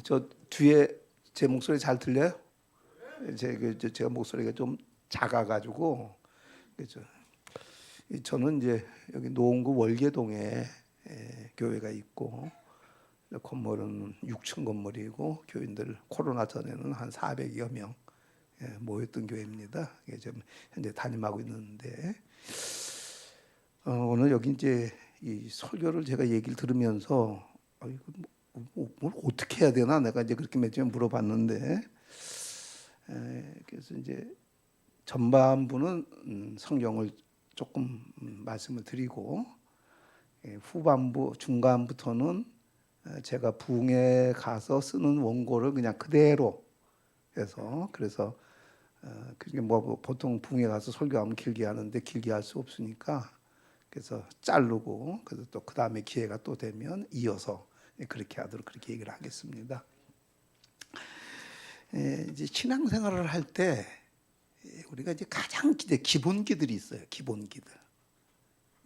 저 뒤에 제 목소리 잘 들려요? 제가 목소리가 좀 작아가지고 그죠. 저는 이제 여기 노원구 월계동에 교회가 있고 건물은 6층 건물이고 교인들 코로나 전에는 한 400여 명 모였던 교회입니다. 지금 현재 담임하고 있는데 오늘 여기 이제 이 설교를 제가 얘기를 들으면서 이거 뭘 어떻게 해야 되나 내가 이제 그렇게 몇 번 물어봤는데 그래서 이제 전반부는 성경을 조금 말씀을 드리고 후반부 중간부터는 제가 부흥에 가서 쓰는 원고를 그냥 그대로 해서 그래서 그게 뭐 보통 부흥에 가서 설교하면 길게 하는데 길게 할 수 없으니까 그래서 자르고 그래서 또 그 다음에 기회가 또 되면 이어서 그렇게 하도록 그렇게 얘기를 하겠습니다. 이제 신앙생활을 할 때 우리가 이제 가장 기본기들이 있어요. 기본기들.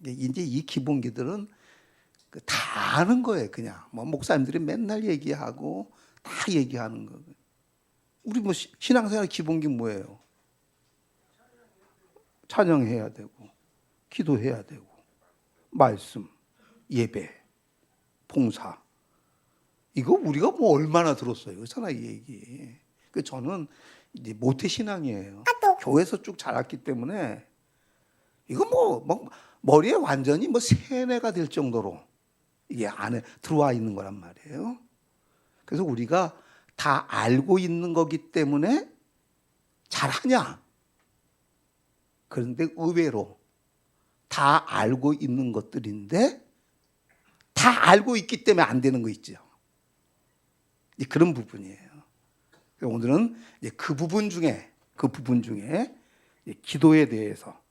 이제 이 기본기들은 다 아는 거예요. 그냥 뭐 목사님들이 맨날 얘기하고 다 얘기하는 거. 우리 뭐 신앙생활 기본기 뭐예요? 찬양해야 되고, 기도해야 되고, 말씀, 예배, 봉사. 이거 우리가 뭐 얼마나 들었어요, 그렇잖아 이 얘기. 그 저는 이제 모태 신앙이에요. 교회에서 쭉 자랐기 때문에 이거 뭐 머리에 완전히 뭐 세뇌가 될 정도로 이게 안에 들어와 있는 거란 말이에요. 그래서 우리가 다 알고 있는 거기 때문에 잘하냐? 그런데 의외로 다 알고 있는 것들인데 다 알고 있기 때문에 안 되는 거 있죠. 그런 부분이에요. 오늘은 그 부분 중에 기도에 대해서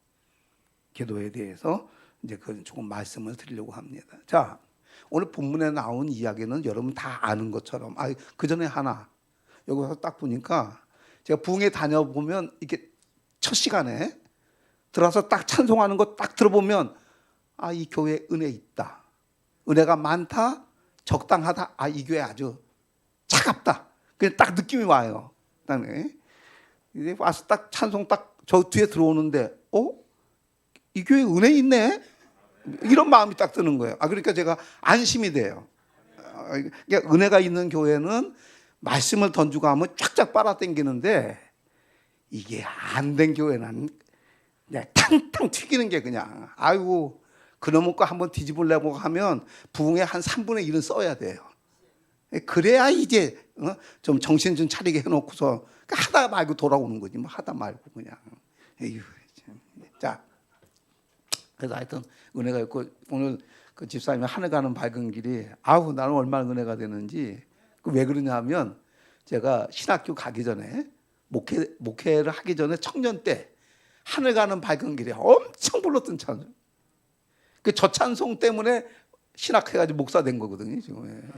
이제 그 조금 말씀을 드리려고 합니다. 자, 오늘 본문에 나온 이야기는 여러분 다 아는 것처럼 그 전에 하나 여기서 딱 보니까 제가 부흥회 다녀보면 이렇게 첫 시간에 들어와서 딱 찬송하는 거 딱 들어보면 이 교회에 은혜 있다, 은혜가 많다, 적당하다, 이 교회 아주 차갑다, 그냥 딱 느낌이 와요. 이제 와서 딱 찬송 딱 저 뒤에 들어오는데 이 교회 은혜 있네, 이런 마음이 딱 드는 거예요. 그러니까 제가 안심이 돼요. 그러니까 은혜가 있는 교회는 말씀을 던지고 하면 쫙쫙 빨아당기는데 이게 안 된 교회는 그냥 탕탕 튀기는 게 그냥 아이고 그놈의 거 한번 뒤집으려고 하면 부흥의 한 3분의 1은 써야 돼요. 그래야 이제 좀 정신 좀 차리게 해놓고서 하다 말고 돌아오는 거지 뭐 하다 말고 그냥. 에휴, 자, 그래서 하여튼 은혜가 있고 오늘 그 집사님이 하늘 가는 밝은 길이 나는 얼마나 은혜가 되는지. 왜 그러냐면 제가 신학교 가기 전에 목회를 하기 전에 청년 때 하늘 가는 밝은 길에 엄청 불렀던 찬송. 저 찬송 때문에 신학해가지고 목사 된 거거든요 지금.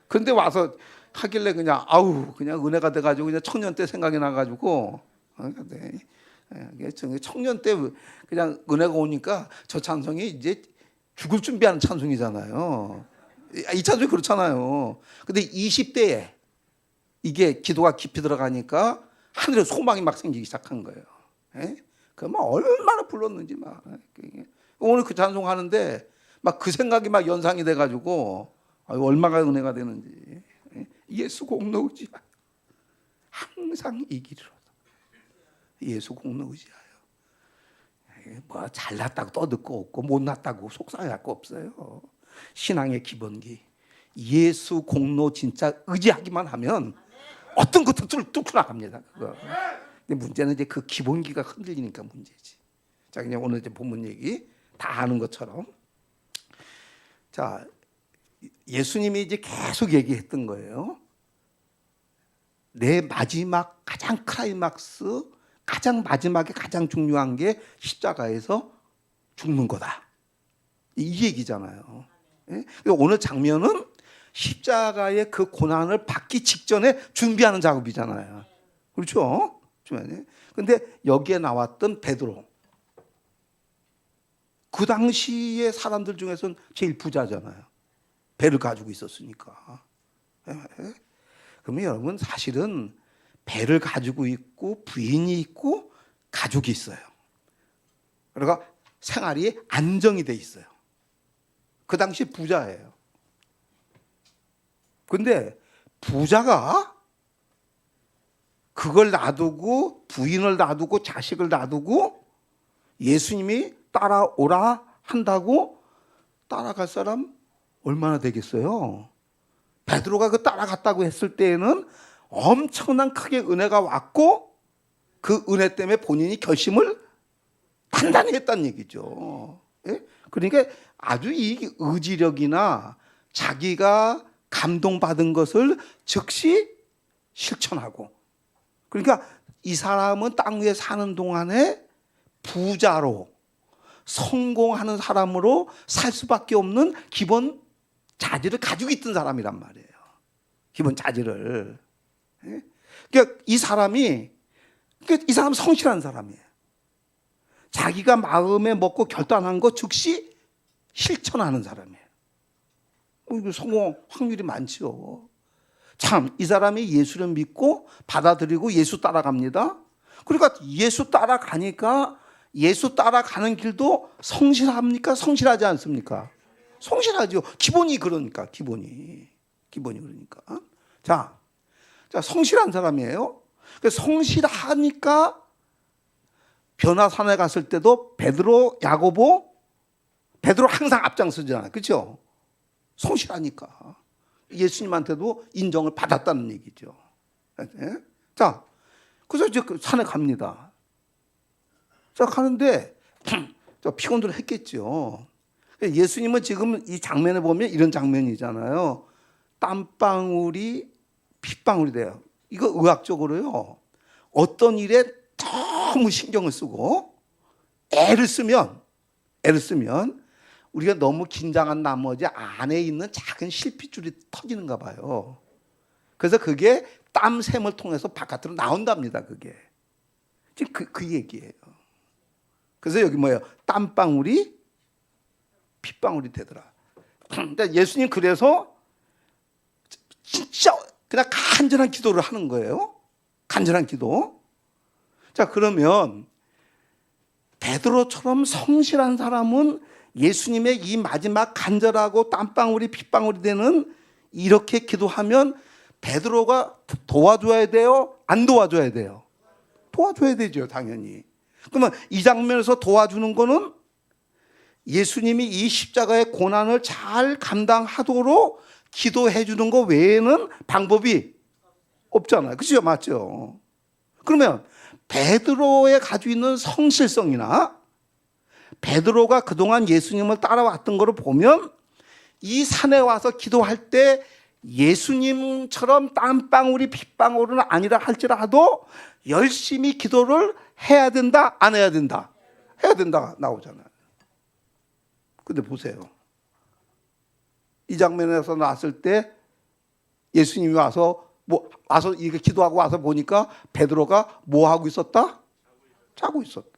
그런데 와서 하길래 그냥 그냥 은혜가 돼가지고 그냥 청년 때 생각이 나가지고 청년 때 그냥 은혜가 오니까 저 찬송이 이제 죽을 준비하는 찬송이잖아요. 이 찬송이 그렇잖아요. 근데 20대에 이게 기도가 깊이 들어가니까 하늘에 소망이 막 생기기 시작한 거예요. 그막 얼마나 불렀는지 막. 오늘 그 찬송 하는데 막 그 생각이 막 연상이 돼가지고 얼마나 은혜가 되는지. 예수 공로 의지하여 항상 이기리로다. 예수 공로 의지하여. 뭐 잘났다고 떠들 거 없고 못났다고 속상할 거 없어요. 신앙의 기본기. 예수 공로 진짜 의지하기만 하면 어떤 것도 뚫고 나갑니다. 그거. 근데 문제는 이제 그 기본기가 흔들리니까 문제지. 자, 그냥 오늘 이제 본문 얘기 다 아는 것처럼. 자, 예수님이 이제 계속 얘기했던 거예요. 내 마지막 가장 클라이막스, 가장 마지막에 가장 중요한 게 십자가에서 죽는 거다. 이 얘기잖아요. 오늘 장면은 십자가의 그 고난을 받기 직전에 준비하는 작업이잖아요. 그렇죠? 그런데 여기에 나왔던 베드로, 그 당시의 사람들 중에서는 제일 부자잖아요. 배를 가지고 있었으니까. 그러면 여러분 사실은 배를 가지고 있고 부인이 있고 가족이 있어요. 그러니까 생활이 안정이 돼 있어요. 그 당시 부자예요. 근데 부자가 그걸 놔두고 부인을 놔두고 자식을 놔두고 예수님이 따라오라 한다고 따라갈 사람 얼마나 되겠어요? 베드로가 그 따라갔다고 했을 때에는 엄청난 크게 은혜가 왔고 그 은혜 때문에 본인이 결심을 단단히 했다는 얘기죠. 예? 그러니까 아주 이 의지력이나 자기가 감동받은 것을 즉시 실천하고, 그러니까 이 사람은 땅 위에 사는 동안에 부자로 성공하는 사람으로 살 수밖에 없는 기본 자질을 가지고 있던 사람이란 말이에요. 기본 자질을. 그러니까 이 사람 성실한 사람이에요. 자기가 마음에 먹고 결단한 거 즉시 실천하는 사람이에요. 성공 확률이 많죠. 참, 이 사람이 예수를 믿고 받아들이고 예수 따라갑니다. 그러니까 예수 따라가니까 예수 따라가는 길도 성실합니까? 성실하지 않습니까? 성실하죠. 기본이 그러니까, 기본이 그러니까. 자, 성실한 사람이에요. 성실하니까 변화산에 갔을 때도 베드로, 야고보, 베드로 항상 앞장서잖아요. 그렇죠? 성실하니까 예수님한테도 인정을 받았다는 얘기죠. 자, 그래서 이제 산에 갑니다. 자, 가는데 피곤들 했겠죠. 예수님은 지금 이 장면에 보면 이런 장면이잖아요. 땀방울이 핏방울이 돼요. 이거 의학적으로요. 어떤 일에 너무 신경을 쓰고 애를 쓰면 우리가 너무 긴장한 나머지 안에 있는 작은 실핏줄이 터지는가 봐요. 그래서 그게 땀샘을 통해서 바깥으로 나온답니다. 그게 지금 그 얘기예요. 그래서 여기 뭐예요? 땀방울이 핏방울이 되더라. 그러니까 예수님 그래서 진짜 그냥 간절한 기도를 하는 거예요. 간절한 기도. 자, 그러면 베드로처럼 성실한 사람은 예수님의 이 마지막 간절하고 땀방울이 핏방울이 되는 이렇게 기도하면 베드로가 도와줘야 돼요? 안 도와줘야 돼요? 도와줘야 되죠, 당연히. 그러면 이 장면에서 도와주는 거는 예수님이 이 십자가의 고난을 잘 감당하도록 기도해 주는 거 외에는 방법이 없잖아요. 그죠? 맞죠? 그러면 베드로의 가지고 있는 성실성이나 베드로가 그동안 예수님을 따라왔던 것을 보면 이 산에 와서 기도할 때 예수님처럼 땀방울이 핏방울은 아니라 할지라도 열심히 기도를 해야 된다, 안 해야 된다? 해야 된다 나오잖아요. 근데 보세요. 이 장면에서 나왔을 때 예수님이 와서 이렇게 기도하고 와서 보니까 베드로가 뭐 하고 있었다? 자고 있었다.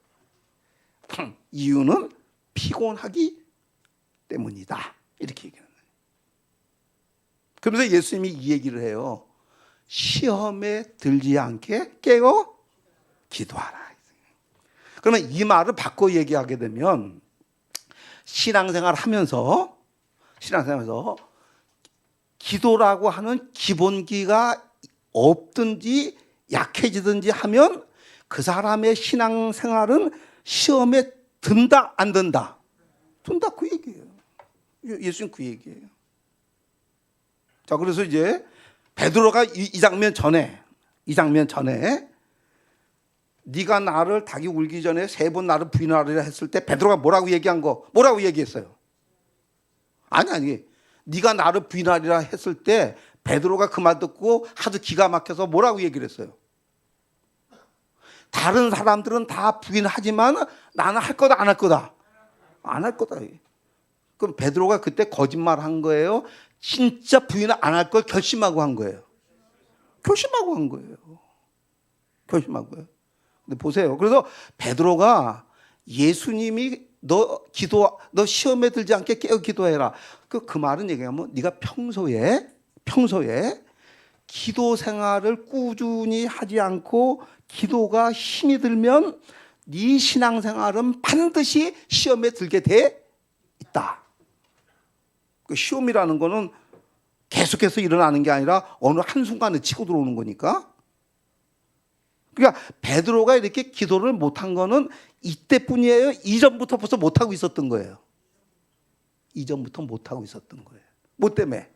이유는 피곤하기 때문이다. 이렇게 얘기하는 거예요. 그러면서 예수님이 이 얘기를 해요. 시험에 들지 않게 깨어 기도하라. 그러면 이 말을 바꿔 얘기하게 되면 신앙생활 하면서 기도라고 하는 기본기가 없든지 약해지든지 하면 그 사람의 신앙생활은 시험에 든다, 안 든다? 든다, 그 얘기예요. 예수님 그 얘기예요. 자, 그래서 이제 베드로가 이 장면 전에 네가 나를 닭이 울기 전에 3번 나를 부인하리라 했을 때 베드로가 뭐라고 얘기했어요? 아니. 네가 나를 부인하리라 했을 때 베드로가 그 말 듣고 하도 기가 막혀서 뭐라고 얘기를 했어요? 다른 사람들은 다 부인하지만 나는 할 거다, 안 할 거다? 안 할 거다. 그럼 베드로가 그때 거짓말 한 거예요? 진짜 부인 안 할 걸 결심하고 한 거예요? 결심하고 한 거예요. 근데 보세요. 그래서 베드로가 예수님이 너 시험에 들지 않게 깨어 기도해라. 그 말은 얘기하면 네가 평소에 기도 생활을 꾸준히 하지 않고 기도가 힘이 들면 네 신앙생활은 반드시 시험에 들게 돼 있다. 그 시험이라는 거는 계속해서 일어나는 게 아니라 어느 한순간에 치고 들어오는 거니까. 그러니까 베드로가 이렇게 기도를 못한 거는 이때뿐이에요? 이전부터 벌써 못하고 있었던 거예요. 이전부터 못하고 있었던 거예요. 뭐 때문에?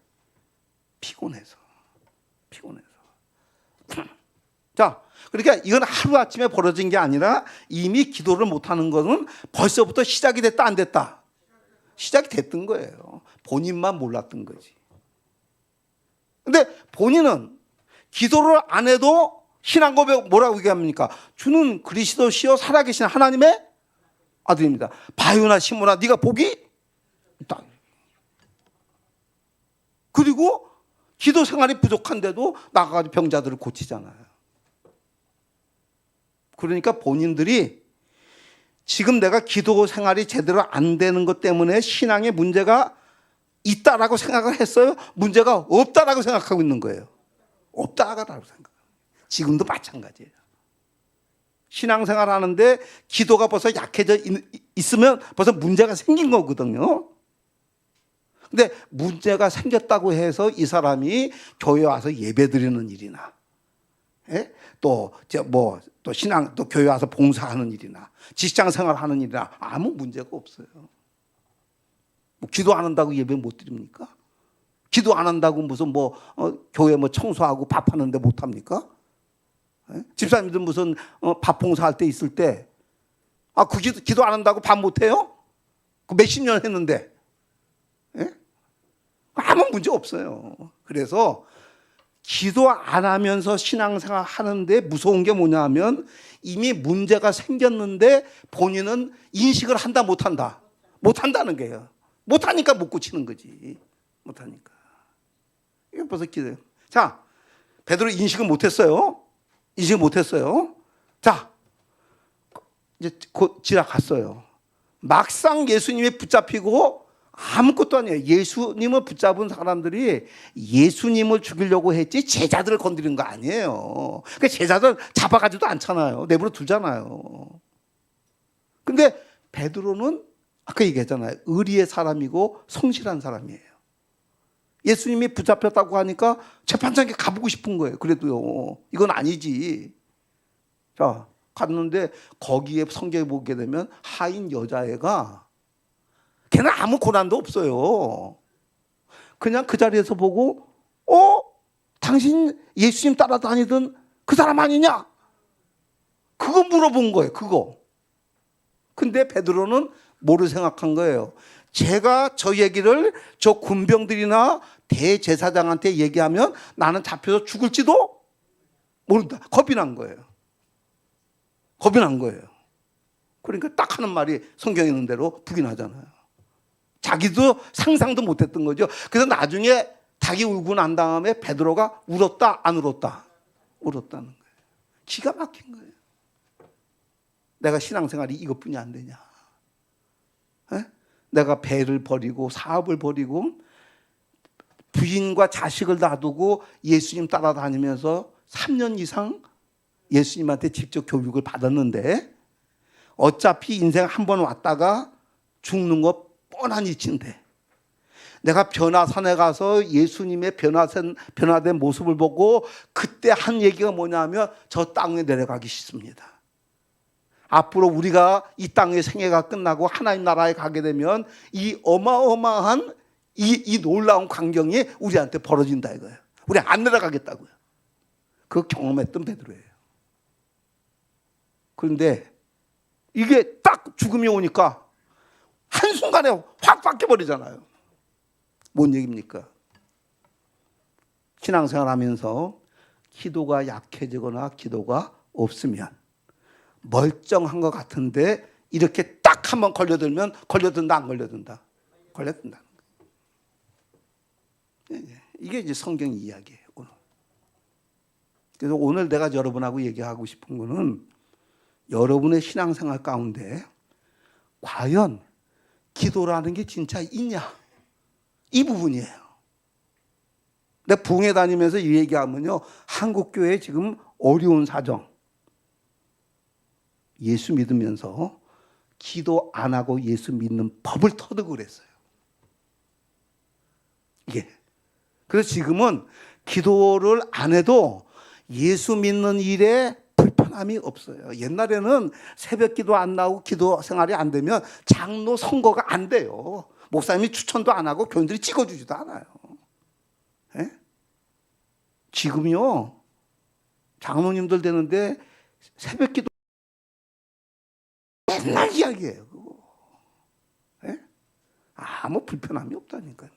피곤해서. 자, 그러니까 이건 하루아침에 벌어진 게 아니라 이미 기도를 못하는 거는 벌써부터 시작이 됐다 안 됐다? 시작이 됐던 거예요. 본인만 몰랐던 거지. 근데 본인은 기도를 안 해도 신앙 고백 뭐라고 얘기합니까? 주는 그리스도시요 살아계신 하나님의 아들입니다. 바요나 시모나 네가 복이 있다. 그리고 기도 생활이 부족한데도 나가가지고 병자들을 고치잖아요. 그러니까 본인들이 지금 내가 기도 생활이 제대로 안 되는 것 때문에 신앙에 문제가 있다라고 생각을 했어요? 문제가 없다라고 생각하고 있는 거예요. 없다라고 생각합니다. 지금도 마찬가지예요. 신앙생활 하는데 기도가 벌써 약해져 있으면 벌써 문제가 생긴 거거든요. 근데 문제가 생겼다고 해서 이 사람이 교회 와서 예배 드리는 일이나, 또 신앙, 또 교회 와서 봉사하는 일이나, 직장 생활하는 일이나 아무 문제가 없어요. 뭐 기도 안 한다고 예배 못 드립니까? 기도 안 한다고 무슨 교회 청소하고 밥하는데 못 합니까? 집사님들 무슨 밥 봉사할 때 있을 때, 그 기도 안 한다고 밥 못 해요? 그 몇십 년 했는데. 아무 문제 없어요. 그래서 기도 안 하면서 신앙생활 하는데 무서운 게 뭐냐면 이미 문제가 생겼는데 본인은 인식을 한다 못한다. 못한다는 거예요. 못하니까 못 고치는 거지. 못하니까. 이게 벌써 기도예요. 자, 베드로 인식을 못했어요. 인식을 못했어요. 자, 이제 곧 지나갔어요. 막상 예수님이 붙잡히고 아무것도 아니에요. 예수님을 붙잡은 사람들이 예수님을 죽이려고 했지 제자들을 건드린 거 아니에요. 그러니까 제자들 잡아가지도 않잖아요. 내버려 두잖아요. 근데 베드로는 아까 얘기했잖아요. 의리의 사람이고 성실한 사람이에요. 예수님이 붙잡혔다고 하니까 재판장에 가보고 싶은 거예요. 그래도요. 이건 아니지. 자, 갔는데 거기에 성경에 보게 되면 하인 여자애가 걔는 아무 고난도 없어요. 그냥 그 자리에서 보고 당신 예수님 따라다니던 그 사람 아니냐? 그거 물어본 거예요. 그거. 근데 베드로는 뭐를 생각한 거예요? 제가 저 얘기를 저 군병들이나 대제사장한테 얘기하면 나는 잡혀서 죽을지도 모른다. 겁이 난 거예요. 겁이 난 거예요. 그러니까 딱 하는 말이 성경에 있는 대로 부인하잖아요. 자기도 상상도 못했던 거죠. 그래서 나중에 닭이 울고 난 다음에 베드로가 울었다 안 울었다? 울었다는 거예요. 기가 막힌 거예요. 내가 신앙생활이 이것뿐이 안 되냐? 내가 배를 버리고 사업을 버리고 부인과 자식을 놔두고 예수님 따라다니면서 3년 이상 예수님한테 직접 교육을 받았는데 어차피 인생 한 번 왔다가 죽는 거 뻔한 이치인데 내가 변화산에 가서 예수님의 변화된 모습을 보고 그때 한 얘기가 뭐냐면 저 땅에 내려가기 싫습니다. 앞으로 우리가 이 땅의 생애가 끝나고 하나님 나라에 가게 되면 이 어마어마한 이 놀라운 광경이 우리한테 벌어진다 이거예요. 우리 안 내려가겠다고요. 그거 경험했던 베드로예요. 그런데 이게 딱 죽음이 오니까 한순간에 확 바뀌어버리잖아요. 뭔 얘기입니까? 신앙생활 하면서 기도가 약해지거나 기도가 없으면 멀쩡한 것 같은데 이렇게 딱 한번 걸려들면 걸려든다 안 걸려든다? 걸려든다는 거예요. 이게 이제 성경 이야기예요. 오늘. 그래서 오늘 내가 여러분하고 얘기하고 싶은 거는 여러분의 신앙생활 가운데 과연 기도라는 게 진짜 있냐? 이 부분이에요. 내가 부흥회 다니면서 이 얘기하면요, 한국 교회 지금 어려운 사정, 예수 믿으면서 기도 안 하고 예수 믿는 법을 터득을 했어요. 예. 그래서 지금은 기도를 안 해도 예수 믿는 일에 불편함이 없어요. 옛날에는 새벽 기도 안 나오고 기도 생활이 안 되면 장로 선거가 안 돼요. 목사님이 추천도 안 하고 교인들이 찍어주지도 않아요. 예? 지금요, 장로님들 되는데 새벽 기도 옛날 이야기예요. 그거. 예? 아무 불편함이 없다니까요.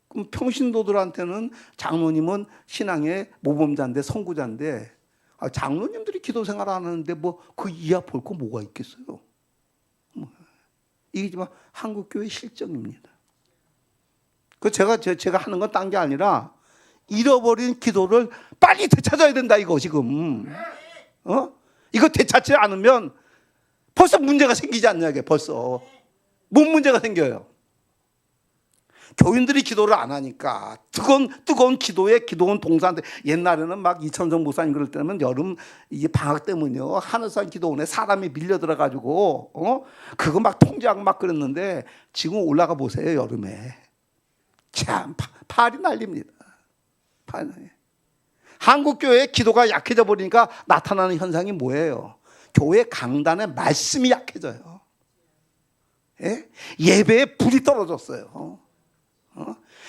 그럼 평신도들한테는 장로님은 신앙의 모범자인데 선구자인데, 장로님들이 기도 생활 안 하는데 뭐 그 이하 볼 거 뭐가 있겠어요? 이게 지금 한국 교회 실정입니다. 그 제가 하는 건 딴 게 아니라 잃어버린 기도를 빨리 되찾아야 된다 이거 지금. 이거 되찾지 않으면 벌써 문제가 생기지 않냐 이게 벌써. 뭔 문제가 생겨요? 교인들이 기도를 안 하니까 뜨거운 기도에 기도원 동사인데, 옛날에는 막 이천정 목사님 그럴 때는 여름 이게 방학 때문에요, 하늘산 기도원에 사람이 밀려 들어가지고 그거 막 통제하고 막 그랬는데, 지금 올라가 보세요. 여름에 참 팔이 날립니다. 한국 교회의 기도가 약해져 버리니까 나타나는 현상이 뭐예요? 교회 강단의 말씀이 약해져요. 예? 예배에 불이 떨어졌어요.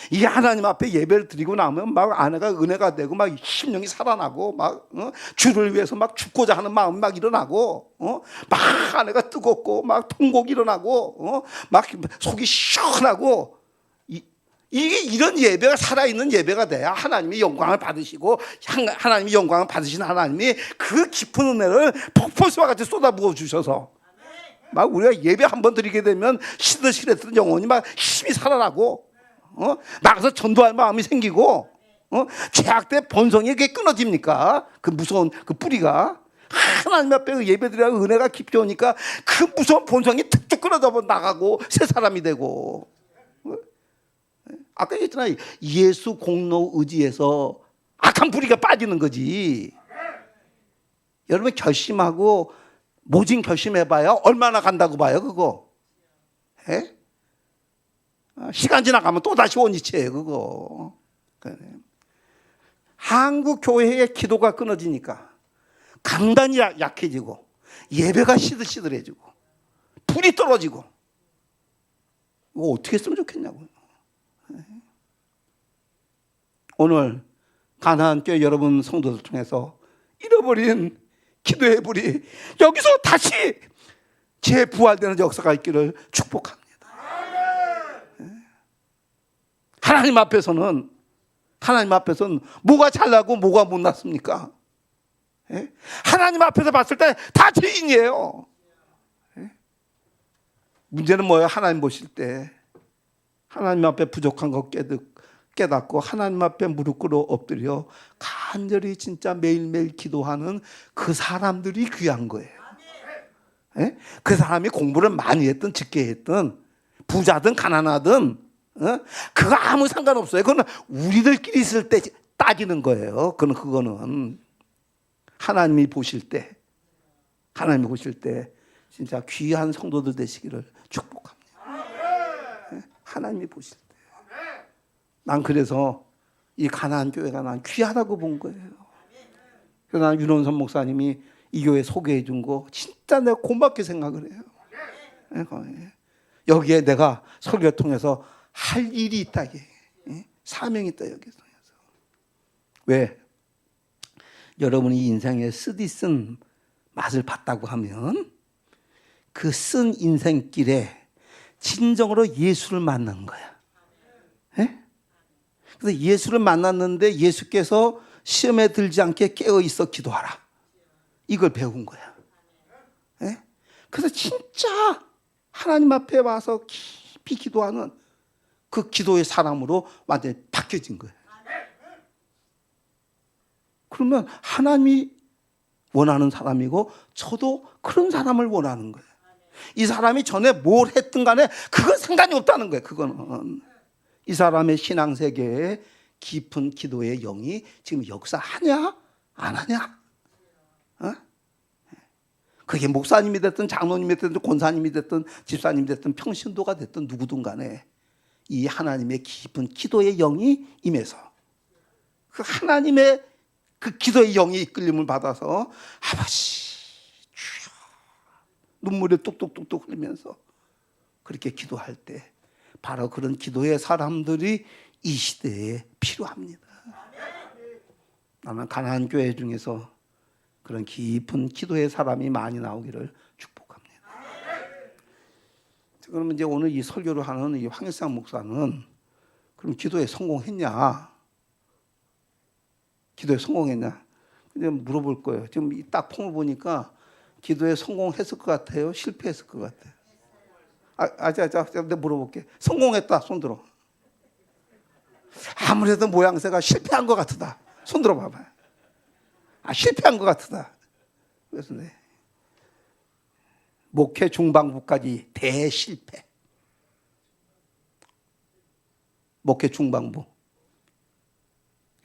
이 하나님 앞에 예배를 드리고 나면 막 아내가 은혜가 되고 막 심령이 살아나고 막 주를 위해서 막 죽고자 하는 마음이 막 일어나고 막 아내가 뜨겁고 막 통곡이 일어나고 막 속이 시원하고, 이런 예배가 살아있는 예배가 돼야 하나님이 영광을 받으시고, 하나님이 영광을 받으신 하나님이 그 깊은 은혜를 폭포수와 같이 쏟아부어 주셔서 막 우리가 예배 한번 드리게 되면 시들시들했던 영혼이 막 힘이 살아나고, 나가서 전도할 마음이 생기고, 죄악 때 본성이 그게 끊어집니까? 그 무서운 그 뿌리가 하나님 앞에 예배드리고 은혜가 깊이 오니까 그 무서운 본성이 툭툭 끊어져 나가고 새 사람이 되고. 아까 얘기했잖아요. 예수 공로 의지에서 악한 뿌리가 빠지는 거지. 여러분 결심하고 모진 결심해봐야 얼마나 간다고 봐요 그거? 예? 시간 지나가면 또 다시 원위치예요 그거. 한국 교회의 기도가 끊어지니까 강단이 약해지고 예배가 시들시들해지고 불이 떨어지고, 이거 어떻게 했으면 좋겠냐고요. 오늘 가나안교회 여러분 성도들 통해서 잃어버린 기도의 불이 여기서 다시 재부활되는 역사가 있기를 축복합니다. 하나님 앞에서는 뭐가 잘나고 뭐가 못났습니까? 하나님 앞에서 봤을 때 다 죄인이에요. 문제는 뭐예요? 하나님 보실 때 하나님 앞에 부족한 거 깨닫고 하나님 앞에 무릎 꿇어 엎드려 간절히 진짜 매일매일 기도하는 그 사람들이 귀한 거예요. 그 사람이 공부를 많이 했든 적게 했든 부자든 가난하든 그거 아무 상관없어요. 그건 우리들끼리 있을 때 따지는 거예요. 그거는 하나님이 보실 때 진짜 귀한 성도들 되시기를 축복합니다. 하나님이 보실 때. 난 그래서 이 가나안 교회가 난 귀하다고 본 거예요. 그래서 난 윤원선 목사님이 이 교회 소개해 준 거 진짜 내가 고맙게 생각을 해요. 여기에 내가 설교 통해서 할 일이 있다. 사명이 있다 여기서. 왜? 여러분이 인생에 쓰디쓴 맛을 봤다고 하면 그 쓴 인생길에 진정으로 예수를 만난 거야. 그래서 예수를 만났는데 예수께서 시험에 들지 않게 깨어 있어 기도하라. 이걸 배운 거야. 그래서 진짜 하나님 앞에 와서 깊이 기도하는 그 기도의 사람으로 완전히 바뀌어진 거예요. 그러면 하나님이 원하는 사람이고 저도 그런 사람을 원하는 거예요. 이 사람이 전에 뭘 했든 간에 그건 상관이 없다는 거예요. 그거는 이 사람의 신앙 세계에 깊은 기도의 영이 지금 역사하냐 안 하냐? 어? 그게 목사님이 됐든 장로님이 됐든 권사님이 됐든 집사님이 됐든 평신도가 됐든 누구든 간에 이 하나님의 깊은 기도의 영이 임해서 그 하나님의 그 기도의 영이 이끌림을 받아서 아버지 주여 눈물이 뚝뚝뚝뚝 흘리면서 그렇게 기도할 때 바로 그런 기도의 사람들이 이 시대에 필요합니다. 나는 가나안 교회 중에서 그런 깊은 기도의 사람이 많이 나오기를 축복합니다. 그러면 이제 오늘 이 설교를 하는 이 황일상 목사는 그럼 기도에 성공했냐? 기도에 성공했냐? 근데 물어볼 거예요. 지금 딱 폼을 보니까 기도에 성공했을 것 같아요? 실패했을 것 같아요? 내가 물어볼게. 성공했다. 손 들어. 아무래도 모양새가 실패한 것 같다. 손 들어 봐봐요. 실패한 것 같다. 그래서 네. 목회 중반부까지 대실패. 목회 중반부.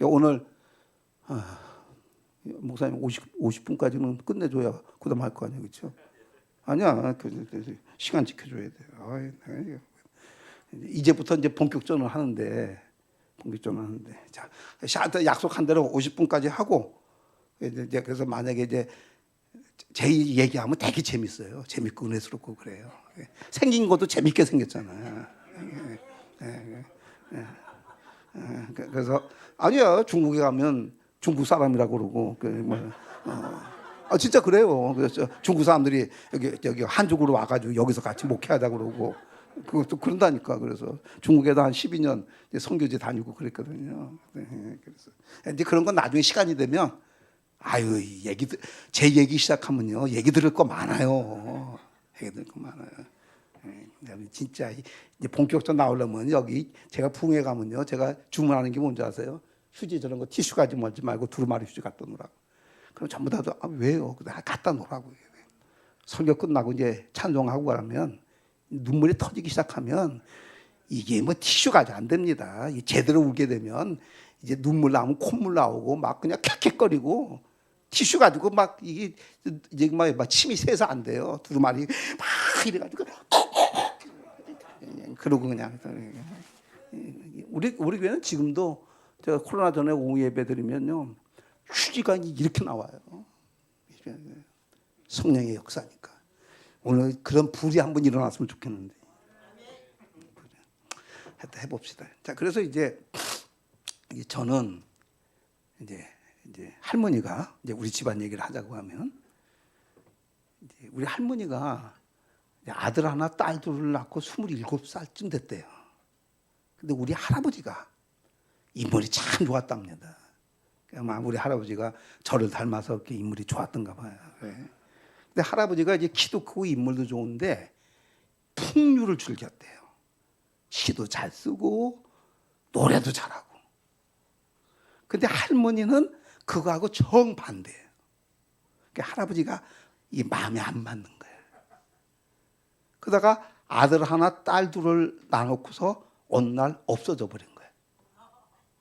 오늘 목사님 50분까지는 끝내줘야 그다음 할 거 아니에요, 그렇죠? 아니야, 시간 지켜줘야 돼요. 이제부터 이제 본격전을 하는데, 자, 약속한 대로 50분까지 하고 이제 그래서 만약에 이제 제 얘기하면 되게 재밌어요, 재밌고 은혜스럽고 그래요. 생긴 것도 재밌게 생겼잖아요. 그래서 아니야, 중국에 가면 중국 사람이라고 그러고 진짜 그래요. 그래서 중국 사람들이 여기 한국으로 와가지고 여기서 같이 목회하자 그러고 그것도 그런다니까. 그래서 중국에도 한 12년 선교지 다니고 그랬거든요. 그래서 이제 그런 건 나중에 시간이 되면 제 얘기 시작하면요 얘기 들을 거 많아요. 얘기 들을 거 많아요. 진짜 이제 본격적으로 나오려면 여기 제가 부흥회 가면요 제가 주문하는 게 뭔지 아세요? 휴지 저런 거 티슈 가지고 멀지 말고 두루마리 휴지 갖다 놓으라고. 그럼 전부 다 왜요? 갖다 놓으라고. 설교 끝나고 이제 찬송하고 그러면 눈물이 터지기 시작하면 이게 뭐 티슈 가지고 안 됩니다. 제대로 울게 되면 이제 눈물 나오면 콧물 나오고 막 그냥 캬캬거리고 티슈 가지고 막 이게 이제 막 침이 새서 안 돼요. 두루마리 막 이래가지고 그러고 그냥 우리 교회는 지금도 제가 코로나 전에 오후 예배 드리면요 휴지가 이렇게 나와요. 성령의 역사니까. 오늘 그런 불이 한번 일어났으면 좋겠는데. 하여튼 해봅시다. 자, 그래서 이제 저는 이제 할머니가 이제 우리 집안 얘기를 하자고 하면 이제 우리 할머니가 아들 하나 딸 둘을 낳고 27살쯤 됐대요. 근데 우리 할아버지가 인물이 참 좋았답니다. 아마 우리 할아버지가 저를 닮아서 이렇게 인물이 좋았던가 봐요. 근데 할아버지가 이제 키도 크고 인물도 좋은데 풍류를 즐겼대요. 시도 잘 쓰고 노래도 잘하고. 근데 할머니는 그거하고 정반대예요. 그러니까 할아버지가 이 마음에 안 맞는 거예요. 그러다가 아들 하나 딸 둘을 낳아놓고서 어느 날 없어져 버린 거예요.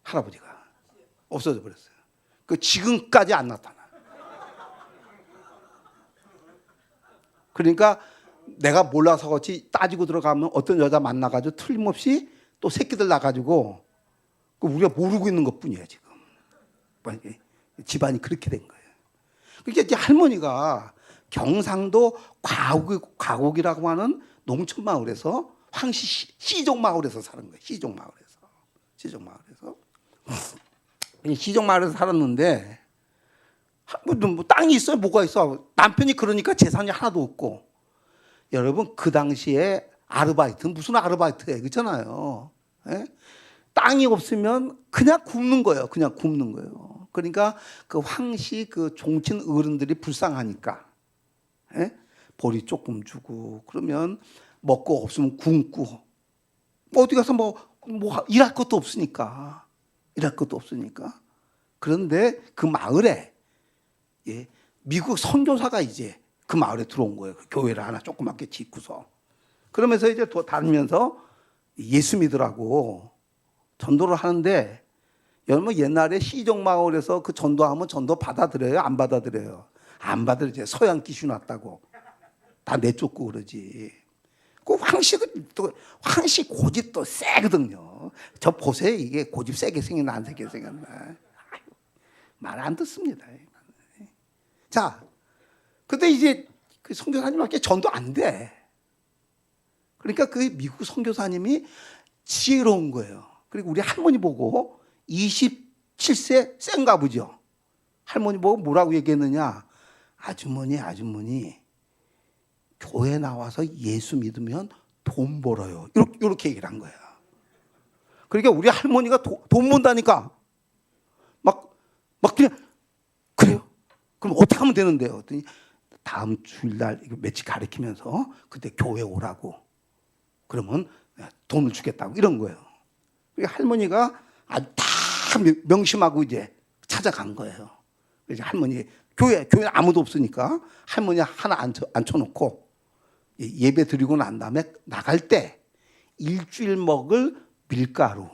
할아버지가 없어져 버렸어요. 그 지금까지 안 나타나. 그러니까 내가 몰라서 그렇지 따지고 들어가면 어떤 여자 만나가지고 틀림없이 또 새끼들 낳아가지고 우리가 모르고 있는 것뿐이에요 지금. 집안이 그렇게 된 거예요. 그러니까 이제 할머니가 경상도 과곡이라고 하는 농촌 마을에서 황시 시종 마을에서 사는 거예요. 시종 마을에서 살았는데 뭐 땅이 있어요? 뭐가 있어? 남편이 그러니까 재산이 하나도 없고. 여러분 그 당시에 아르바이트 무슨 아르바이트예요, 그렇잖아요. 예? 땅이 없으면 그냥 굶는 거예요. 그러니까 그 황시 그 종친 어른들이 불쌍하니까 보리 조금 주고 그러면 먹고 없으면 굶고 어디 가서 뭐 일할 것도 없으니까. 그런데 그 마을에 미국 선교사가 이제 그 마을에 들어온 거예요. 그 교회를 하나 조그맣게 짓고서. 그러면서 이제 다니면서 예수 믿으라고 전도를 하는데 여러분 옛날에 시정마을에서 그 전도하면 전도 받아들여요? 안 받아들여요? 안 받아들여요. 서양 기준 왔다고 다 내쫓고 그러지. 그 황씨도 또 황씨 고집 또 세거든요. 저 보세요. 이게 고집 세게 생겼나 안 세게 생겼나. 말 안 듣습니다. 자, 근데 이제 그 선교사님밖에 전도 안 돼. 그러니까 그 미국 선교사님이 지혜로운 거예요. 그리고 우리 할머니 보고 27세 센가 보죠. 할머니 보고 뭐라고 얘기했느냐. 아주머니 교회 나와서 예수 믿으면 돈 벌어요. 이렇게 얘기를 한 거야. 그러니까 우리 할머니가 돈 번다니까 막 그냥 그래요. 그럼 어떻게 하면 되는데요? 그랬더니 다음 주일날 며칠 가리키면서 그때 교회 오라고. 그러면 돈을 주겠다고 이런 거예요. 그러니까 할머니가 아주 다 명심하고 이제 찾아간 거예요. 그래서 할머니 교회 아무도 없으니까 할머니 하나 앉혀놓고 예배 드리고 난 다음에 나갈 때 일주일 먹을 밀가루,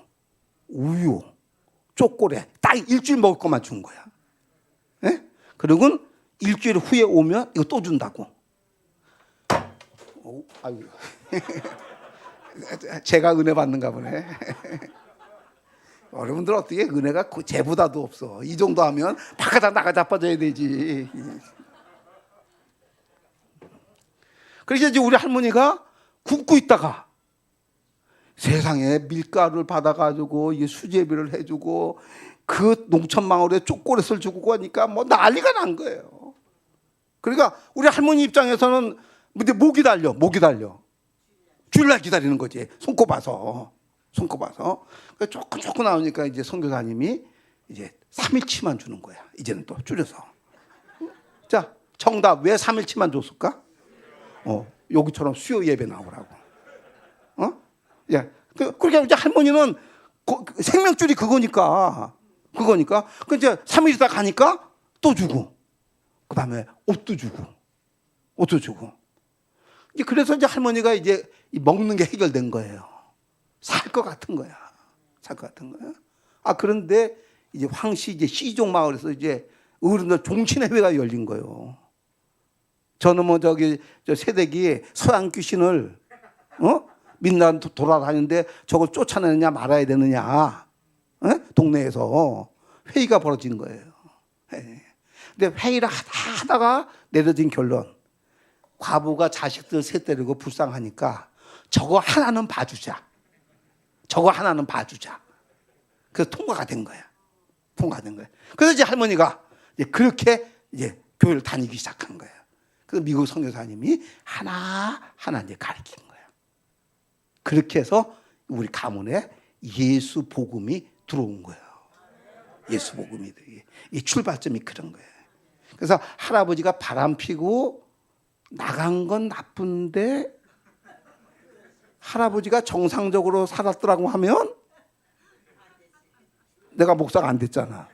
우유, 초콜릿 딱 일주일 먹을 것만 준 거야. 네? 그리고 일주일 후에 오면 이거 또 준다고. 아유. 제가 은혜 받는가 보네. 여러분들 어떻게 은혜가 쟤보다도 없어. 이 정도 하면 바깥 나가 자빠져야 되지. 그래서 이제 우리 할머니가 굶고 있다가 세상에 밀가루를 받아가지고 이게 수제비를 해주고 그 농촌마을에 초콜릿을 주고 하니까 뭐 난리가 난 거예요. 그러니까 우리 할머니 입장에서는 목이 달려. 주일날 기다리는 거지. 손꼽아서. 조금 나오니까 이제 선교사님이 이제 3일치만 주는 거야. 이제는 또 줄여서. 자, 정답 왜 3일치만 줬을까? 여기처럼 수요 예배 나오라고. 예. 그러니까 이제 할머니는 생명줄이 그거니까. 그 이제 3일 있다 가니까 또 주고. 그 다음에 옷도 주고. 이제 그래서 이제 할머니가 이제 먹는 게 해결된 거예요. 살 것 같은 거야. 그런데 이제 황씨 이제 시종 마을에서 이제 어른들 종친회회가 열린 거예요. 저는 저 새댁이 서양 귀신을 민날 돌아다니는데 저걸 쫓아내느냐 말아야 되느냐 동네에서 회의가 벌어진 거예요. 근데 회의를 하다가 내려진 결론. 과부가 자식들 셋 데리고 불쌍하니까 저거 하나는 봐주자. 그래서 통과가 된 거야. 그래서 이제 할머니가 이제 그렇게 이제 교회를 다니기 시작한 거예요. 그래서 미국 선교사님이 하나 이제 가르친 거예요. 그렇게 해서 우리 가문에 예수 복음이 들어온 거예요. 예수 복음이 이 출발점이 그런 거예요. 그래서 할아버지가 바람 피고 나간 건 나쁜데 할아버지가 정상적으로 살았더라고 하면 내가 목사가 안 됐잖아.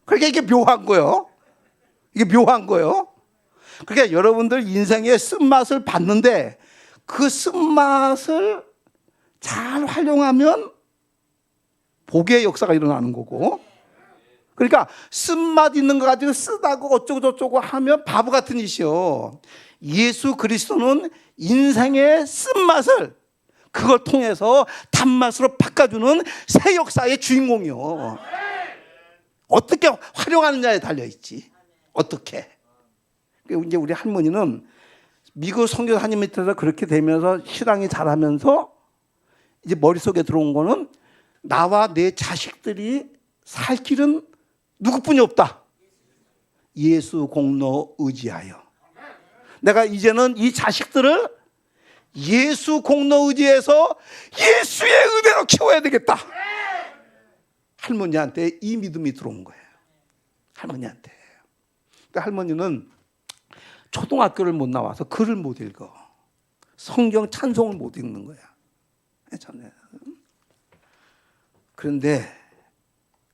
그러니까 이게 묘한 거예요. 그러니까 여러분들 인생의 쓴맛을 봤는데 그 쓴맛을 잘 활용하면 복의 역사가 일어나는 거고, 그러니까 쓴맛 있는 거 가지고 쓰다고 어쩌고 저쩌고 하면 바보 같은 짓이요. 예수 그리스도는 인생의 쓴맛을 그걸 통해서 단맛으로 바꿔주는 새 역사의 주인공이요. 어떻게 활용하느냐에 달려있지. 어떻게. 이제 우리 할머니는 미국 선교사님 밑에서 그렇게 되면서 신앙이 자라면서 이제 머릿속에 들어온 거는 나와 내 자식들이 살 길은 누구뿐이 없다. 예수 공로 의지하여. 내가 이제는 이 자식들을 예수 공로 의지해서 예수의 은혜로 키워야 되겠다. 할머니한테 이 믿음이 들어온 거예요. 할머니한테. 그러니까 할머니는 초등학교를 못 나와서 글을 못 읽어. 성경 찬송을 못 읽는 거야. 저는. 그런데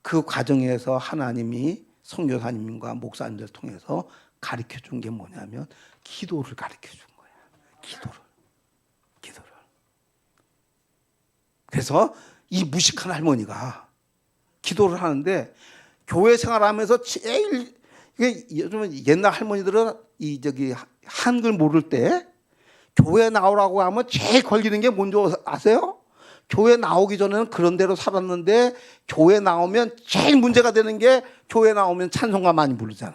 그 과정에서 하나님이 선교사님과 목사님들 통해서 가르쳐 준 게 뭐냐면 기도를 가르쳐 준 거야. 기도를. 그래서 이 무식한 할머니가 기도를 하는데 교회 생활하면서 제일 이게 요즘 옛날 할머니들은 이 저기 한글 모를 때 교회 나오라고 하면 제일 걸리는 게 뭔지 아세요? 교회 나오기 전에는 그런 대로 살았는데 교회 나오면 제일 문제가 되는 게 교회 나오면 찬송가 많이 부르잖아.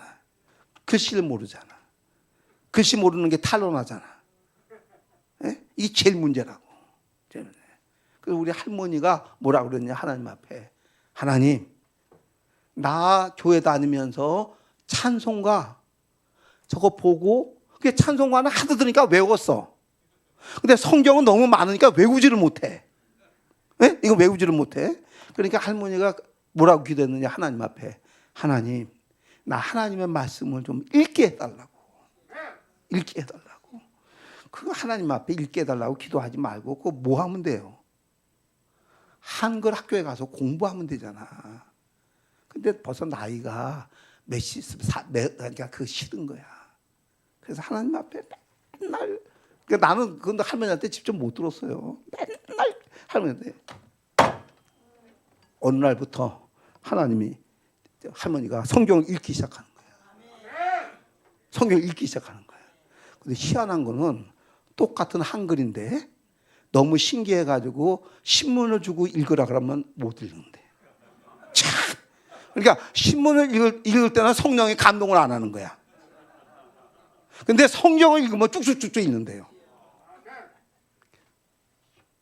글씨를 모르잖아. 글씨 모르는 게 탄로나잖아. 예? 이게 제일 문제라고. 그래서 우리 할머니가 뭐라고 그랬냐, 하나님 앞에. 하나님, 나 교회 다니면서 찬송가 저거 보고, 그게 찬송가는 하도 들으니까 외웠어. 근데 성경은 너무 많으니까 외우지를 못해. 예? 이거 외우지를 못해. 그러니까 할머니가 뭐라고 기도했느냐, 하나님 앞에. 하나님, 나 하나님의 말씀을 좀 읽게 해달라고. 읽게 해달라고. 그거 하나님 앞에 읽게 해달라고 기도하지 말고 그거 뭐 하면 돼요? 한글 학교에 가서 공부하면 되잖아. 근데 벌써 나이가 몇십, 그러니까 그거 싫은 거야. 그래서 하나님 앞에 맨날, 그러니까 나는 그건 할머니한테 직접 못 들었어요. 맨날 할머니한테. 어느 날부터 할머니가 성경을 읽기 시작하는 거야. 성경을 읽기 시작하는 거야. 근데 희한한 거는 똑같은 한글인데 너무 신기해가지고 신문을 주고 읽으라 그러면 못 읽는데. 참. 그러니까 신문을 읽을 때는 성령이 감동을 안 하는 거야. 근데 성경을 읽으면 쭉쭉쭉쭉 읽는데요.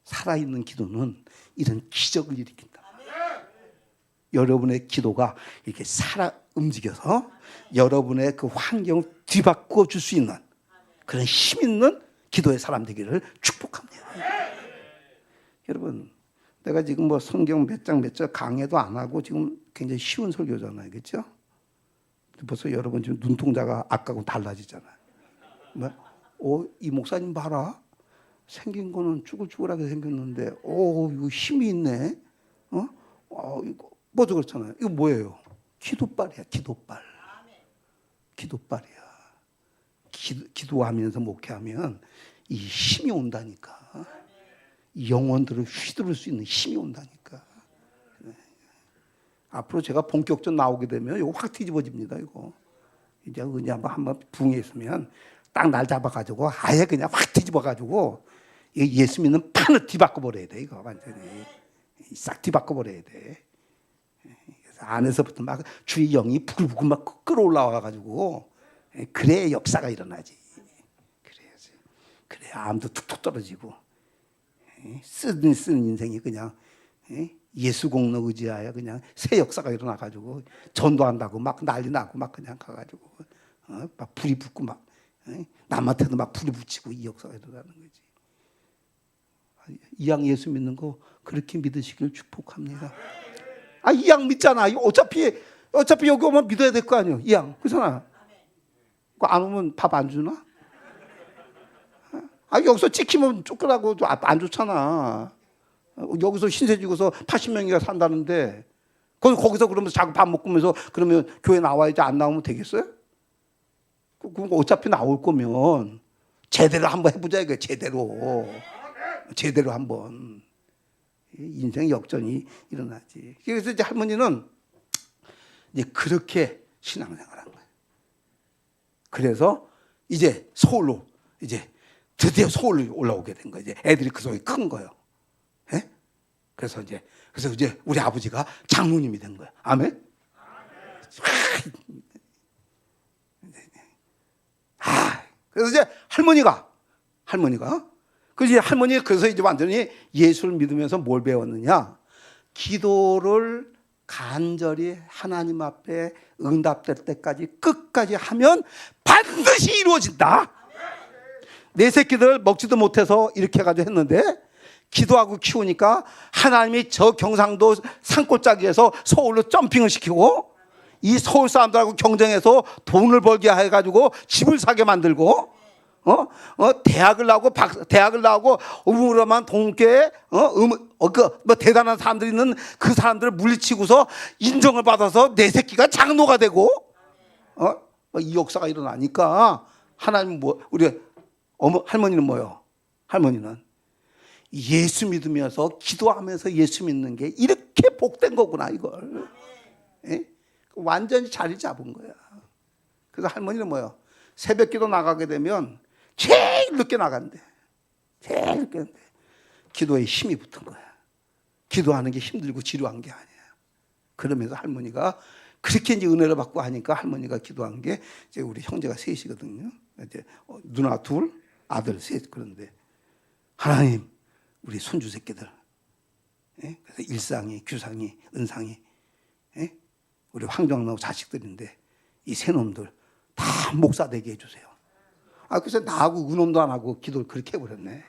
살아있는 기도는 이런 기적을 일으킨다. 여러분의 기도가 이렇게 살아 움직여서 여러분의 그 환경을 뒤바꿔 줄 수 있는 그런 힘 있는 기도의 사람 되기를 축복합니다. 여러분, 내가 지금 뭐 성경 몇 장 몇 절 강해도 안 하고 지금 굉장히 쉬운 설교잖아요. 그렇죠? 벌써 여러분 지금 눈동자가 아까하고 달라지잖아요. 이 목사님 봐라. 생긴 거는 쭈글쭈글하게 생겼는데, 이거 힘이 있네. 이거 뭐죠 그렇잖아요. 이거 뭐예요? 기도빨이야, 기도빨. 기도빨이야. 기도하면서 목회하면 이 힘이 온다니까. 영혼들을 휘두를 수 있는 힘이 온다니까. 앞으로 제가 본격적으로 나오게 되면 이거 확 뒤집어집니다. 이거 이제 한번 붕에 있으면 딱 날 잡아가지고 아예 그냥 확 뒤집어가지고 예수 믿는 판을 뒤바꿔 버려야 돼. 이거 완전히 싹 뒤바꿔 버려야 돼. 그래서 안에서부터 막 주의 영이 부글부글 막 끌어올라와가지고 그래야 역사가 일어나지. 그래야지. 그래야 암도 툭툭 떨어지고 쓰는 인생이 그냥 예수 공로 의지하여 그냥 새 역사가 일어나가지고 전도한다고 막 난리 나고 막 그냥 가가지고 막 불이 붙고 막 남한테도 막 불이 붙이고 이 역사가 일어나는 거지. 이양 예수 믿는 거 그렇게 믿으시길 축복합니다. 이양 믿잖아. 어차피 여기 오면 믿어야 될 거 아니에요. 이양 그렇잖아. 안 오면 밥 안 주나? 여기서 찍히면 쫓겨나고 안 좋잖아. 여기서 신세 지고서 80명이가 산다는데 거기서 그러면서 자꾸 밥 먹으면서 그러면 교회 나와야지 안 나오면 되겠어요? 그럼 어차피 나올 거면 제대로 한번 해보자 이거 제대로 한번 인생 역전이 일어나지. 그래서 이제 할머니는 이제 그렇게 신앙생활한 거예요. 그래서 이제 서울로 이제 드디어 서울로 올라오게 된 거예요. 이제 애들이 그 속에 큰 거예요. 예? 그래서 이제 우리 아버지가 장로님이 된 거예요. 아멘? 그래서 이제 할머니가 그래서 이제 완전히 예수를 믿으면서 뭘 배웠느냐? 기도를 간절히 하나님 앞에 응답될 때까지 끝까지 하면 반드시 이루어진다. 내 새끼들 먹지도 못해서 이렇게 해가지고 했는데 기도하고 키우니까 하나님이 저 경상도 산골짜기에서 서울로 점핑을 시키고 이 서울 사람들하고 경쟁해서 돈을 벌게 해가지고 집을 사게 만들고 대학을 나오고 우물어만 동교에 뭐 대단한 사람들이 있는 그 사람들을 물리치고서 인정을 받아서 내 새끼가 장로가 되고 이 역사가 일어나니까 하나님 우리 할머니는 뭐요? 할머니는 예수 믿으면서 기도하면서 예수 믿는 게 이렇게 복된 거구나 이걸. 예? 완전히 자리 잡은 거야. 그래서 할머니는 뭐예요? 새벽기도 나가게 되면 제일 늦게 나간대. 제일 늦게. 기도에 힘이 붙은 거야. 기도하는 게 힘들고 지루한 게 아니야. 그러면서 할머니가 그렇게 이제 은혜를 받고 하니까 할머니가 기도한 게 이제 우리 형제가 셋이거든요. 이제 누나 둘, 아들 셋. 그런데 하나님, 우리 손주 새끼들, 예? 그래서 일상이, 규상이, 은상이, 예? 우리 황정나무 자식들인데 이 세 놈들 다 목사 되게 해주세요. 그래서 나하고 은혼도 안 하고 기도를 그렇게 해버렸네.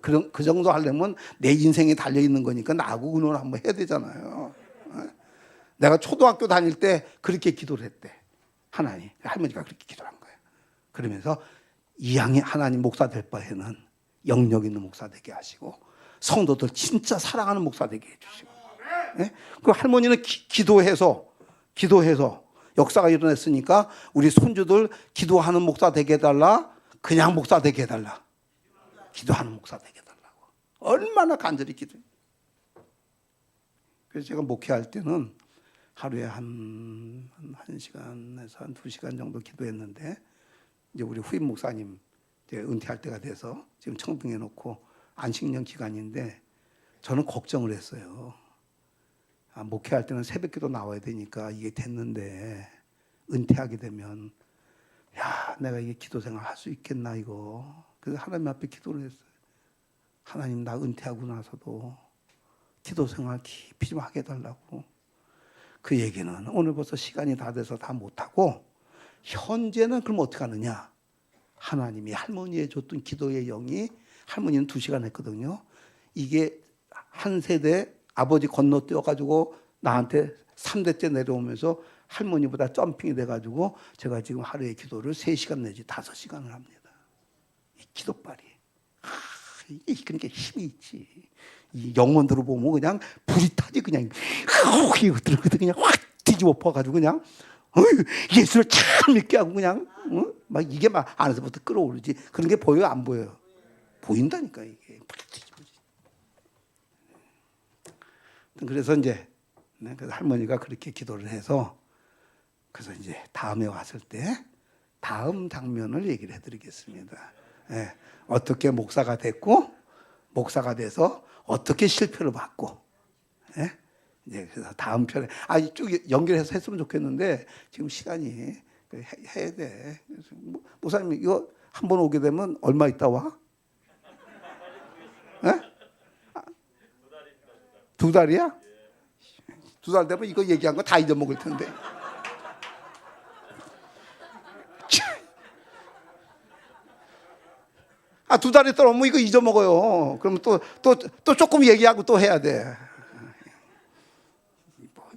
그 정도 하려면 내 인생에 달려있는 거니까 나하고 은혼 한번 해야 되잖아요. 내가 초등학교 다닐 때 그렇게 기도를 했대. 하나님, 할머니가 그렇게 기도한 거예요. 그러면서 이양이 하나님 목사 될 바에는 영역 있는 목사 되게 하시고 성도들 진짜 사랑하는 목사 되게 해주시고. 예? 그 할머니는 기도해서 역사가 일어났으니까 우리 손주들 기도하는 목사 되게 해달라, 그냥 목사 되게 해달라. 기도하는 목사 되게 해달라고. 얼마나 간절히 기도해. 그래서 제가 목회할 때는 하루에 한 1시간에서 한 2시간 정도 기도했는데 이제 우리 후임 목사님 이제 은퇴할 때가 돼서 지금 청빙해 놓고 안식년 기간인데 저는 걱정을 했어요. 목회할 때는 새벽기도 나와야 되니까 이게 됐는데 은퇴하게 되면 야, 내가 이게 기도 생활 할 수 있겠나 이거. 그래서 하나님 앞에 기도를 했어요. 하나님, 나 은퇴하고 나서도 기도 생활 깊이 좀 하게 해달라고. 그 얘기는 오늘 벌써 시간이 다 돼서 다 못하고 현재는 그럼 어떻게 하느냐. 하나님이 할머니에 줬던 기도의 영이, 할머니는 2시간 했거든요. 이게 한 세대 아버지 건너뛰어가지고 나한테 3대째 내려오면서 할머니보다 점핑이 돼가지고 제가 지금 하루에 기도를 3시간 내지 5시간을 합니다. 이 기도빨이. 이게 그러니까 힘이 있지. 이 영혼들을 보면 그냥 불이 타지 그냥 그냥 확 뒤집어 엎어가지고 그냥 예수를 참 믿게 하고 그냥 막 이게 막 안에서부터 끌어오르지. 그런 게 보여요, 안 보여요? 보인다니까 이게. 그래서 이제 그래서 할머니가 그렇게 기도를 해서 그래서 이제 다음에 왔을 때 다음 장면을 얘기를 해드리겠습니다. 예, 어떻게 목사가 됐고 목사가 돼서 어떻게 실패를 받고, 예? 이제 그래서 다음 편에 쭉 연결해서 했으면 좋겠는데 지금 시간이 해야 돼. 그래서 목사님 이거 한 번 오게 되면 얼마 있다 와? 예? 2달이야? 2달 되면 이거 얘기한 거 다 잊어먹을 텐데. 2달이 떨어오면 이거 잊어먹어요. 그러면 또 조금 얘기하고 또 해야 돼.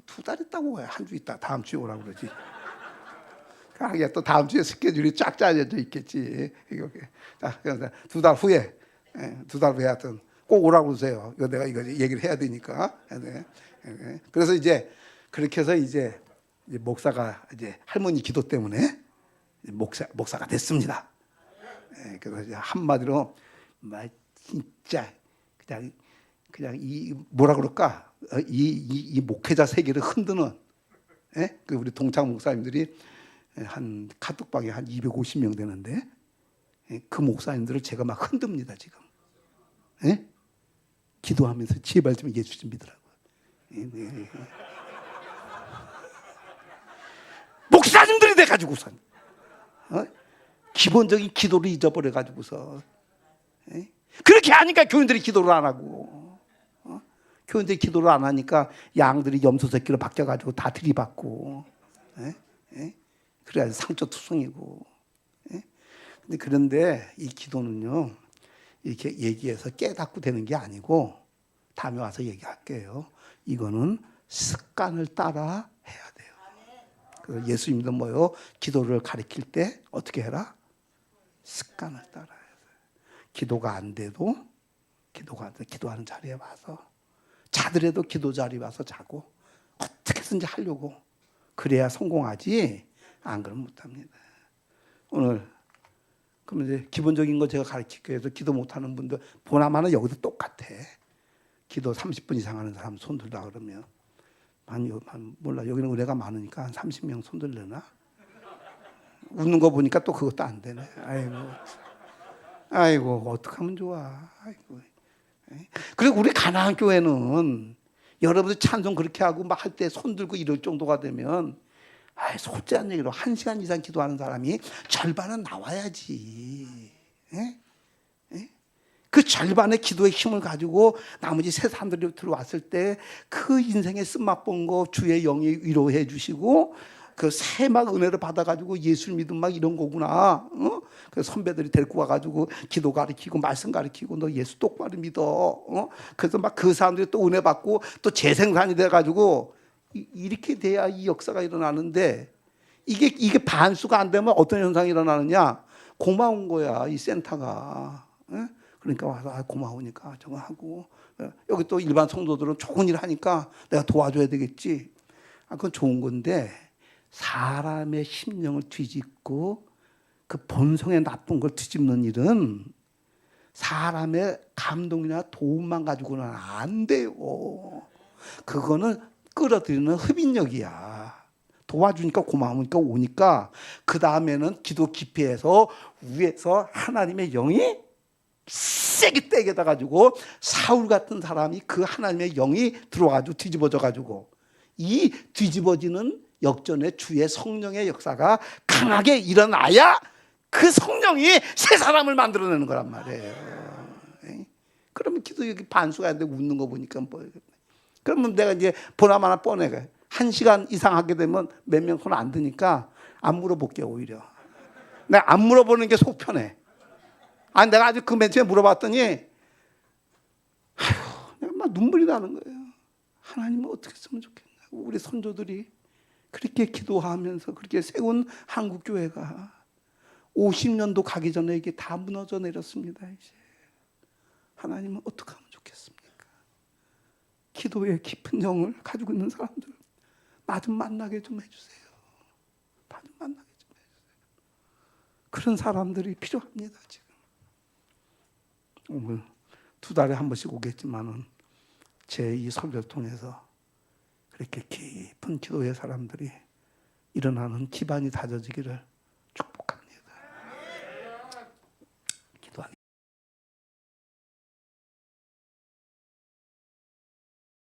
2달 있다고 해. 한 주 있다. 다음 주에 오라고 그러지. 하긴 또 다음 주에 스케줄이 쫙 짜여져 있겠지. 자, 2달 후에, 2달 후에 하여튼 꼭 오라고 그러세요. 내가 이거 얘기를 해야 되니까. 그래서 이제 그렇게 해서 이제 목사가 이제 할머니 기도 때문에 목사가 됐습니다. 그래서 이제 한마디로 막 진짜 그냥 이 뭐라 그럴까 이 목회자 세계를 흔드는 그 우리 동창 목사님들이 한 카톡방에 한 250명 되는데 그 목사님들을 제가 막 흔듭니다 지금. 기도하면서 제발 좀 예수 좀 믿으라고. 목사님들이 돼가지고선 기본적인 기도를 잊어버려가지고서 그렇게 하니까 교인들이 기도를 안 하고 교인들이 기도를 안 하니까 양들이 염소 새끼로 바뀌어가지고 다 들이받고 그래야 상처투성이고. 그런데 이 기도는요 이렇게 얘기해서 깨닫고 되는 게 아니고 다음에 와서 얘기할게요. 이거는 습관을 따라 해야 돼요. 그래서 예수님도 뭐요? 기도를 가르칠 때 어떻게 해라? 습관을 따라야 돼. 기도가 안 돼도 기도하는 자리에 와서 자더라도 기도 자리에 와서 자고 어떻게든지 하려고 그래야 성공하지 안 그러면 못합니다. 오늘 그러면 이제 기본적인 거 제가 가르치기 위해서 기도 못하는 분들 보나마나 여기도 똑같아. 기도 30분 이상 하는 사람 손 들라 그러면 한 몰라 여기는 의뢰가 많으니까 한 30명 손 들려나? 웃는 거 보니까 또 그것도 안 되네. 아이고 어떡하면 좋아. 아이고. 그리고 우리 가나안 교회는 여러분들 찬송 그렇게 하고 막 할 때 손 들고 이럴 정도가 되면 솔직한 얘기로 1시간 이상 기도하는 사람이 절반은 나와야지. 예? 예? 그 절반의 기도의 힘을 가지고 나머지 세 사람들이 들어왔을 때 그 인생의 쓴맛본 거 주의 영이 위로해 주시고 그 새 막 은혜를 받아가지고 예수를 믿음 막 이런 거구나. 그 선배들이 데리고 와가지고 기도 가르치고 말씀 가르치고 너 예수 똑바로 믿어. 그래서 막 그 사람들이 또 은혜 받고 또 재생산이 돼가지고 이렇게 돼야 이 역사가 일어나는데 이게 반수가 안 되면 어떤 현상이 일어나느냐? 고마운 거야 이 센터가. 그러니까 와서 고마우니까 저거 하고 여기 또 일반 성도들은 좋은 일 하니까 내가 도와줘야 되겠지. 그건 좋은 건데 사람의 심령을 뒤집고 그 본성의 나쁜 걸 뒤집는 일은 사람의 감동이나 도움만 가지고는 안 돼요. 그거는 끌어들이는 흡인력이야. 도와주니까 고마우니까 오니까 그 다음에는 기도 깊이에서 위에서 하나님의 영이 세게 떼게다 가지고 사울 같은 사람이 그 하나님의 영이 들어가지고 뒤집어져 가지고 이 뒤집어지는 역전의 주의 성령의 역사가 강하게 일어나야 그 성령이 새 사람을 만들어내는 거란 말이에요. 그러면 기도 여기 반수가 안 되고 웃는 거 보니까 뭐 그러면 내가 이제 보나마나 뻔해. 1시간 이상 하게 되면 몇 명 손 안 드니까 안 물어볼게 오히려. 내가 안 물어보는 게 속 편해. 내가 아주 그 맨 처음에 물어봤더니 내가 막 눈물이 나는 거예요. 하나님은 어떻게 했으면 좋겠냐고. 우리 선조들이 그렇게 기도하면서 그렇게 세운 한국교회가 50년도 가기 전에 이게 다 무너져 내렸습니다. 이제 하나님은 어떻게 하면 좋겠습니까? 기도의 깊은 영을 가지고 있는 사람들 나 좀 만나게 좀 해주세요. 나 좀 만나게 좀 해주세요. 그런 사람들이 필요합니다. 지금 오늘 2달에 한 번씩 오겠지만은 제 이 설교를 통해서 그렇게 깊은 기도의 사람들이 일어나는 기반이 다져지기를